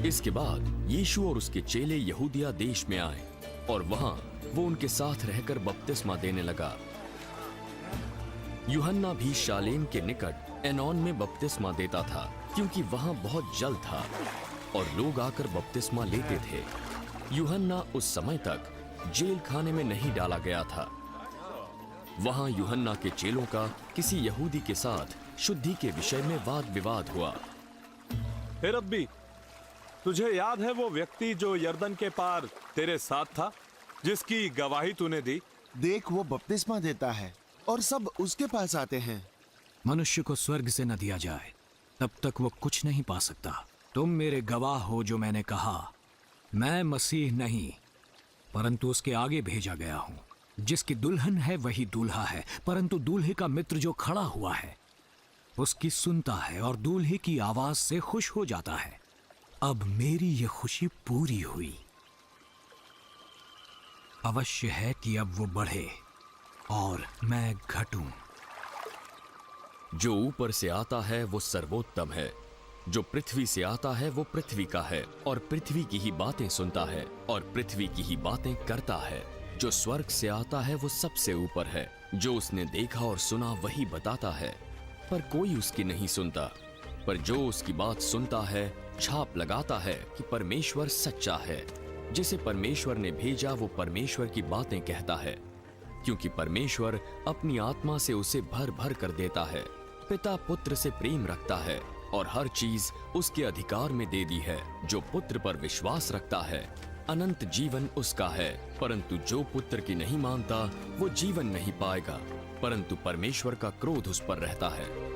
इसके बाद यीशु और उसके चेले यहूदिया देश में आए और वहां वो उनके साथ रहकर बपतिस्मा देने लगा। यूहन्ना भी शालेम के निकट एनोन में बपतिस्मा देता था, क्योंकि वहां बहुत जल था और लोग आकर बपतिस्मा लेते थे। यूहन्ना उस समय तक जेल खाने में नहीं डाला गया था। वहां यूहन्ना के चेलों का किसी यहूदी के साथ शुद्धि के विषय में वाद विवाद हुआ। हे रब्बी, तुझे याद है वो व्यक्ति जो यर्दन के पार तेरे साथ था, जिसकी गवाही तूने दी? देख, वो बपतिस्मा देता है और सब उसके पास आते हैं। मनुष्य को स्वर्ग से न दिया जाए तब तक वो कुछ नहीं पा सकता। तुम मेरे गवाह हो जो मैंने कहा, मैं मसीह नहीं परंतु उसके आगे भेजा गया हूं। जिसकी दुल्हन है वही दूल्हा है, परंतु दूल्हे का मित्र जो खड़ा हुआ है उसकी सुनता है और दूल्हे की आवाज से खुश हो जाता है। अब मेरी ये खुशी पूरी हुई। अवश्य है कि अब वो बढ़े और मैं घटूं। जो ऊपर से आता है वो सर्वोत्तम है, जो पृथ्वी से आता है वो पृथ्वी का है और पृथ्वी की ही बातें सुनता है और पृथ्वी की ही बातें करता है। जो स्वर्ग से आता है वो सबसे ऊपर है। जो उसने देखा और सुना वही बताता है, पर कोई उसकी नहीं सुनता। पर जो उसकी बात सुनता है छाप लगाता है कि परमेश्वर सच्चा है। जिसे परमेश्वर ने भेजा वो परमेश्वर की बातें कहता है, क्योंकि परमेश्वर अपनी आत्मा से उसे भर भर कर देता है। पिता पुत्र से प्रेम रखता है और हर चीज उसके अधिकार में दे दी है। जो पुत्र पर विश्वास रखता है अनंत जीवन उसका है, परंतु जो पुत्र की नहीं मानता वो जीवन नहीं पाएगा, परंतु परमेश्वर का क्रोध उस पर रहता है।